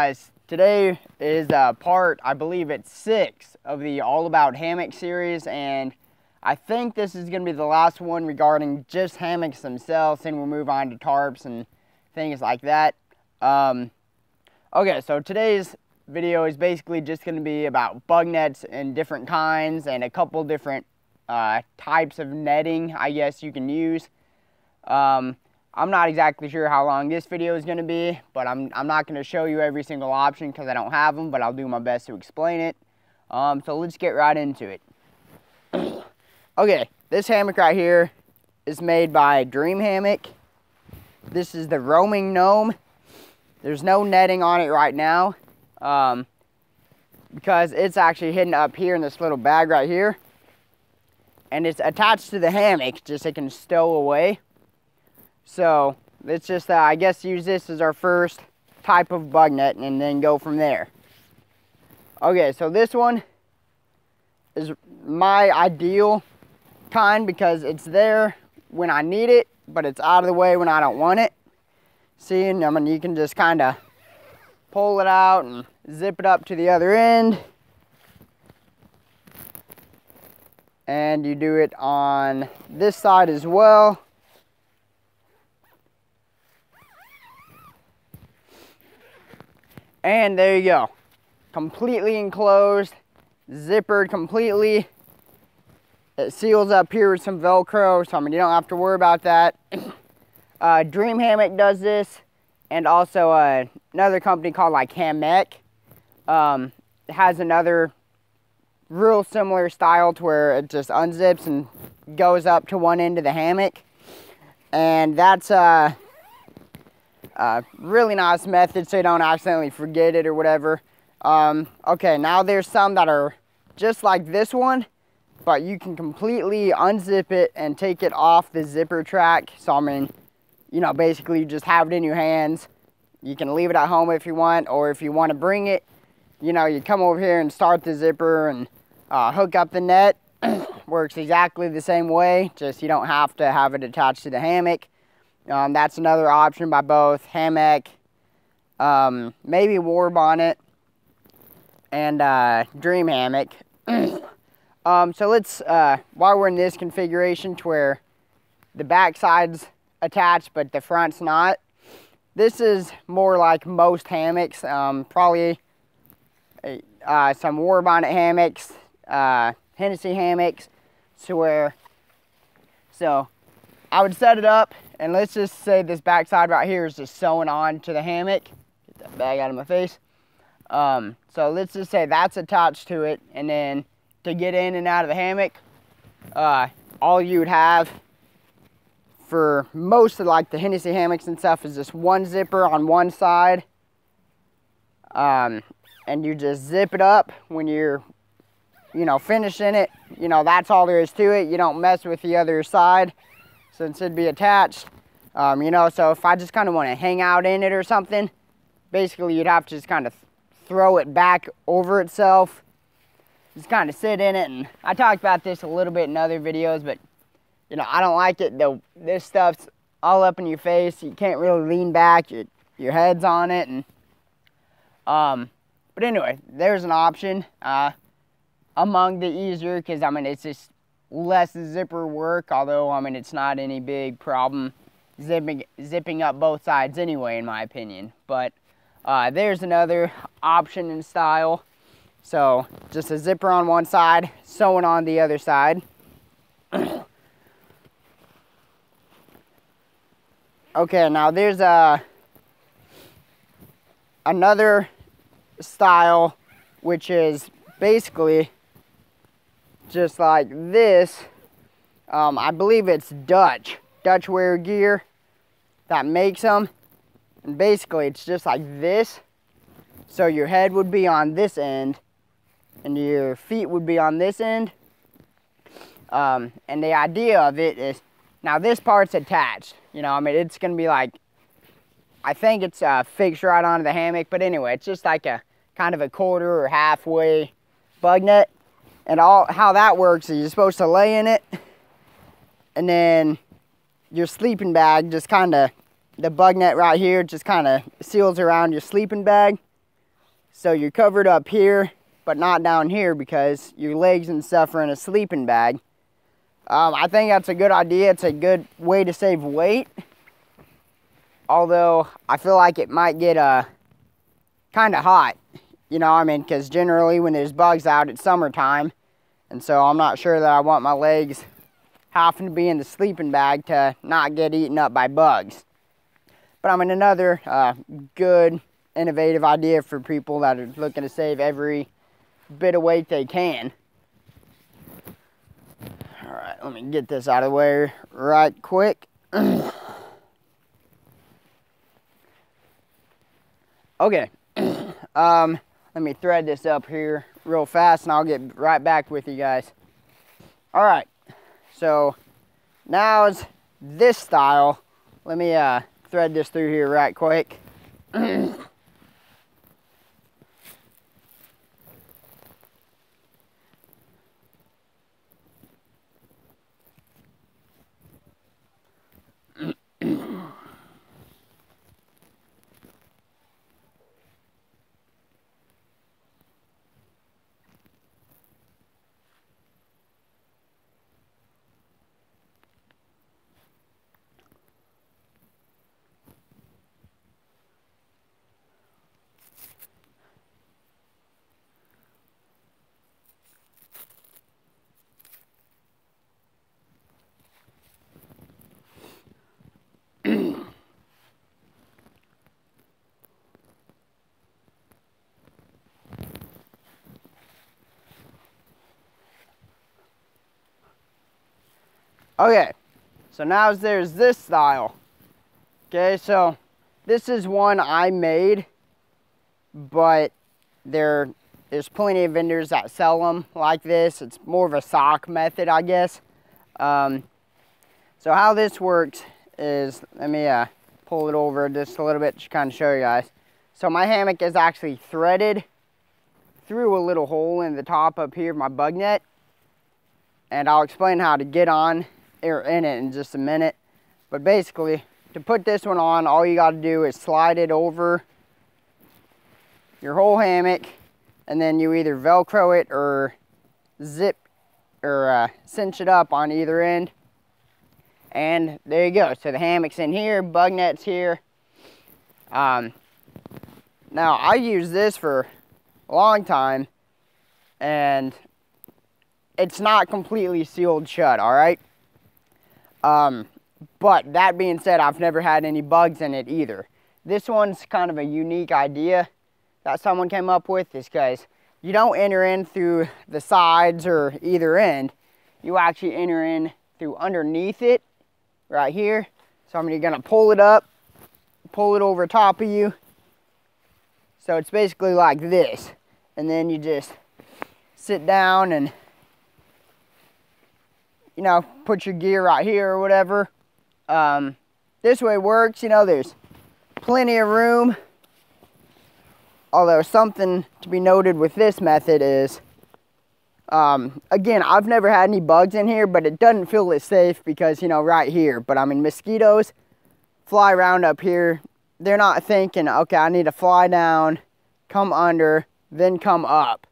guys, today is part, I believe it's 6 of the All About Hammocks series, and I think this is going to be the last one regarding just hammocks themselves, and we'll move on to tarps and things like that. Okay, so today's video is basically just going to be about bug nets and different kinds and a couple different types of netting, I guess you can use. I'm not exactly sure how long this video is going to be, but I'm not going to show you every single option because I don't have them, but I'll do my best to explain it. So let's get right into it. Okay, this hammock right here is made by Dream Hammock. This is the Roaming Gnome. There's no netting on it right now because it's actually hidden up here in this little bag right here. And it's attached to the hammock just so it can stow away. So let's just, I guess, use this as our first type of bug net and then go from there. Okay, so this one is my ideal kind because it's there when I need it, but it's out of the way when I don't want it. See, and I mean, you can just kind of pull it out and zip it up to the other end. And you do it on this side as well. And there you go. Completely enclosed, zippered completely. It seals up here with some Velcro, so I mean, you don't have to worry about that. Dream Hammock does this, and also another company called like Hammocks has another real similar style to where it just unzips and goes up to one end of the hammock. And that's really nice method so you don't accidentally forget it or whatever. Okay, now there's some that are just like this one, but you can completely unzip it and take it off the zipper track. So I mean, you know, basically you just have it in your hands. You can leave it at home if you want, or if you want to bring it, you know, you come over here and start the zipper and hook up the net. Works exactly the same way, just you don't have to have it attached to the hammock. That's another option by both Hammock, maybe War Bonnet, and Dream Hammock. So let's, while we're in this configuration to where the back side's attached but the front's not, this is more like most hammocks, probably some War Bonnet hammocks, Hennessy hammocks, so I would set it up, and let's just say this back side right here is just sewing on to the hammock. Get that bag out of my face. So let's just say that's attached to it, and then to get in and out of the hammock, all you would have for most of like the Hennessy hammocks and stuff is just one zipper on one side. And you just zip it up when you're, you know, finishing it. You know, that's all there is to it. You don't mess with the other side since it'd be attached. You know, so if I just kind of want to hang out in it or something, basically you'd have to just kind of throw it back over itself. Just kind of sit in it, and I talked about this a little bit in other videos, but, you know, I don't like it. This stuff's all up in your face. You can't really lean back. Your head's on it, and, but anyway, there's an option. Among the easier, because I mean, it's just less zipper work, although I mean, it's not any big problem zipping up both sides anyway, in my opinion. But there's another option in style. So just a zipper on one side, sewing on the other side. Okay, now there's another style, which is basically just like this. I believe it's Dutch wear gear that makes them, and basically it's just like this. So your head would be on this end and your feet would be on this end. And the idea of it is, now this part's attached, you know, I mean, it's gonna be like, I think it's fixed right onto the hammock, but anyway, it's just like a kind of a quarter or halfway bug net. And how that works is you're supposed to lay in it, and then your sleeping bag just kind of, the bug net right here just kind of seals around your sleeping bag. So you're covered up here, but not down here because your legs and stuff are in a sleeping bag. I think that's a good idea. It's a good way to save weight. Although I feel like it might get kind of hot. You know, I mean, because generally when there's bugs out, it's summertime. And so I'm not sure that I want my legs having to be in the sleeping bag to not get eaten up by bugs. But I mean, another good, innovative idea for people that are looking to save every bit of weight they can. All right, let me get this out of the way right quick. Okay, let me thread this up here real fast and I'll get right back with you guys. All right, so now it's this style. Let me thread this through here right quick. Okay, so now there's this style. Okay, so this is one I made, but there's plenty of vendors that sell them like this. It's more of a sock method, I guess. So how this works is, let me pull it over just a little bit to kind of show you guys. So my hammock is actually threaded through a little hole in the top up here of my bug net. And I'll explain how to get on or in it in just a minute. But basically, to put this one on, all you got to do is slide it over your whole hammock, and then you either Velcro it or zip or cinch it up on either end. And there you go. So the hammock's in here, bug net's here. Now I use this for a long time, and it's not completely sealed shut, all right? But that being said, I've never had any bugs in it either. This one's kind of a unique idea that someone came up with, is because you don't enter in through the sides or either end. You actually enter in through underneath it, right here. So you're gonna pull it up, pull it over top of you. So it's basically like this. And then you just sit down and, you know, put your gear right here or whatever. This way works, you know, there's plenty of room. Although something to be noted with this method is, again, I've never had any bugs in here, but it doesn't feel as safe because, you know, right here. But I mean, mosquitoes fly around up here. They're not thinking, okay, I need to fly down, come under, then come up.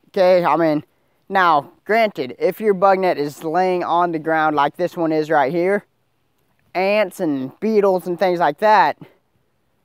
Okay, I mean, now, granted, if your bug net is laying on the ground like this one is right here, ants and beetles and things like that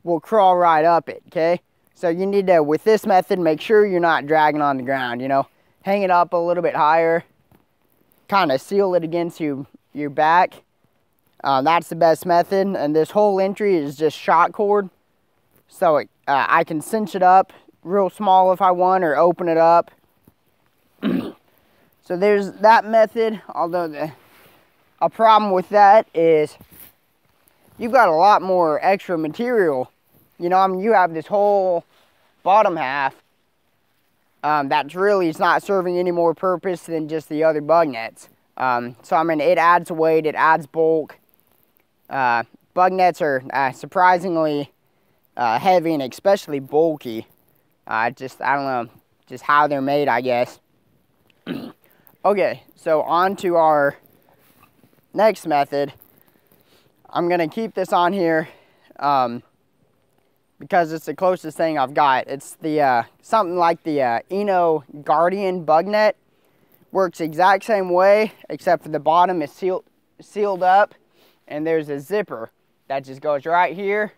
will crawl right up it, okay? So you need to, with this method, make sure you're not dragging on the ground, you know? Hang it up a little bit higher, kind of seal it against your back. That's the best method, and this whole entry is just shot cord. So I can cinch it up real small if I want, or open it up. So there's that method, although a problem with that is you've got a lot more extra material. You know, I mean, you have this whole bottom half that's really, it's not serving any more purpose than just the other bug nets. So I mean, it adds weight, it adds bulk. Bug nets are surprisingly heavy and especially bulky. I don't know, just how they're made, I guess. Okay, so on to our next method. I'm gonna keep this on here because it's the closest thing I've got. It's the something like the Eno Guardian bug net. Works the exact same way, except for the bottom is sealed up, and there's a zipper that just goes right here.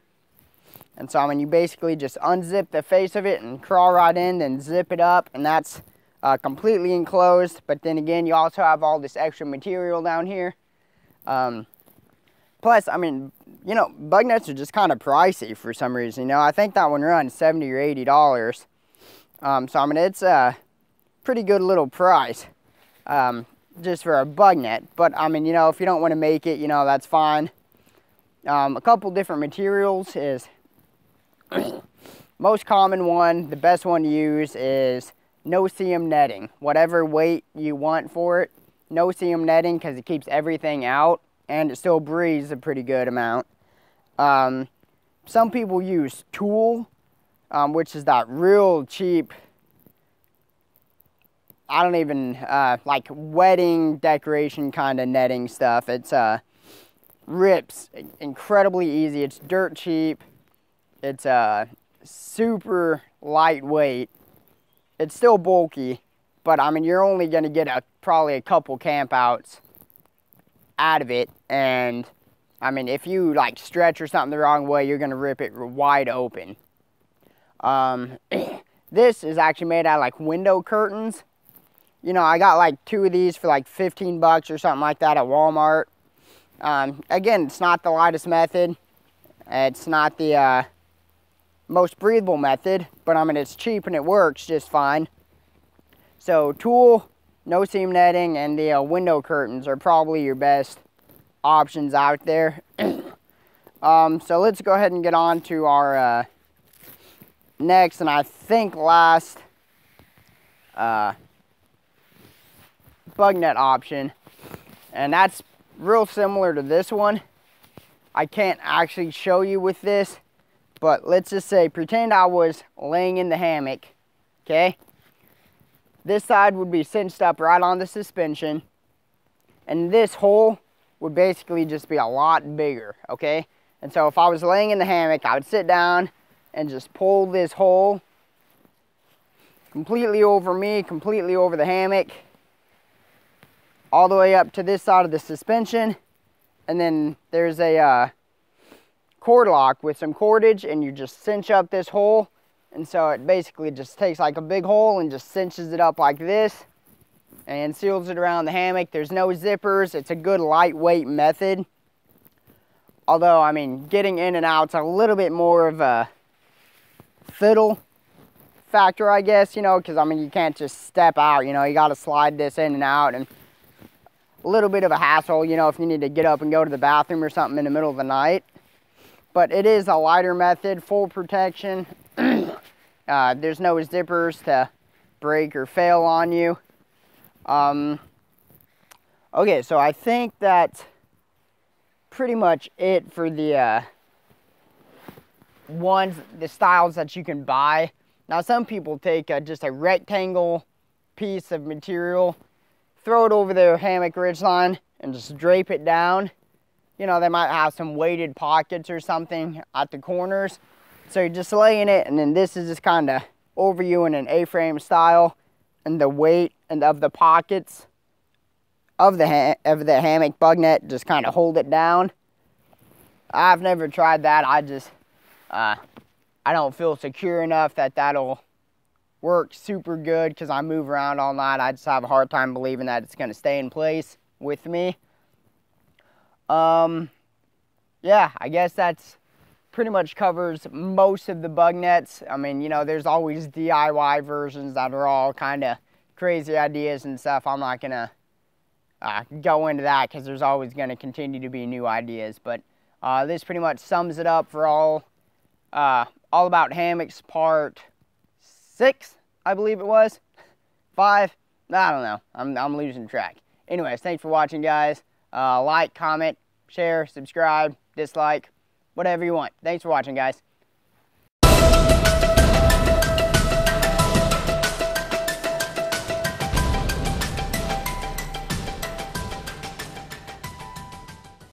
And so, I mean, you basically just unzip the face of it and crawl right in and zip it up, and that's completely enclosed. But then again, you also have all this extra material down here. Plus, I mean, you know, bug nets are just kind of pricey for some reason. You know, I think that one runs $70 or $80. So, I mean, it's a pretty good little price just for a bug net. But, I mean, you know, if you don't want to make it, you know, that's fine. A couple different materials is... most common one, the best one to use is no-seam netting. Whatever weight you want for it, no-seam netting, because it keeps everything out and it still breathes a pretty good amount. Some people use tulle, which is that real cheap, I don't even, like wedding decoration kind of netting stuff. It's rips incredibly easy. It's dirt cheap. It's super lightweight. It's still bulky, but I mean, you're only going to get probably a couple campouts out of it. And I mean, if you like stretch or something the wrong way, you're going to rip it wide open. This is actually made out of like window curtains. You know, I got like 2 of these for like 15 bucks or something like that at Walmart. Again, it's not the lightest method. It's not the most breathable method, but I mean, it's cheap and it works just fine. So tulle, no seam netting, and the window curtains are probably your best options out there. So let's go ahead and get on to our next and I think last bug net option, and that's real similar to this one. I can't actually show you with this, but let's just say, pretend I was laying in the hammock, okay? This side would be cinched up right on the suspension, and this hole would basically just be a lot bigger, okay? And so if I was laying in the hammock, I would sit down and just pull this hole completely over me, completely over the hammock, all the way up to this side of the suspension, and then there's a cord lock with some cordage, and you just cinch up this hole, and so it basically just takes like a big hole and just cinches it up like this and seals it around the hammock. There's no zippers. It's a good lightweight method, although I mean, getting in and out's a little bit more of a fiddle factor, I guess, you know, because I mean, you can't just step out, you know, you got to slide this in and out, and a little bit of a hassle, you know, if you need to get up and go to the bathroom or something in the middle of the night. But it is a lighter method, full protection. There's no zippers to break or fail on you. Okay, so I think that's pretty much it for the styles that you can buy. Now, some people take just a rectangle piece of material, throw it over their hammock ridgeline, and just drape it down. You know, they might have some weighted pockets or something at the corners. So you're just laying it, and then this is just kind of over you in an A-frame style, and the weight and of the pockets of the hammock bug net just kind of hold it down. I've never tried that. I just I don't feel secure enough that that'll work super good, because I move around all night. I just have a hard time believing that it's going to stay in place with me. Yeah, I guess that's pretty much covers most of the bug nets. I mean, you know, there's always DIY versions that are all kind of crazy ideas and stuff. I'm not going to go into that, because there's always going to continue to be new ideas. But this pretty much sums it up for all about hammocks part 6, I believe it was. 5, I don't know. I'm losing track. Anyways, thanks for watching, guys. Like, comment, share, subscribe, dislike, whatever you want. Thanks for watching, guys.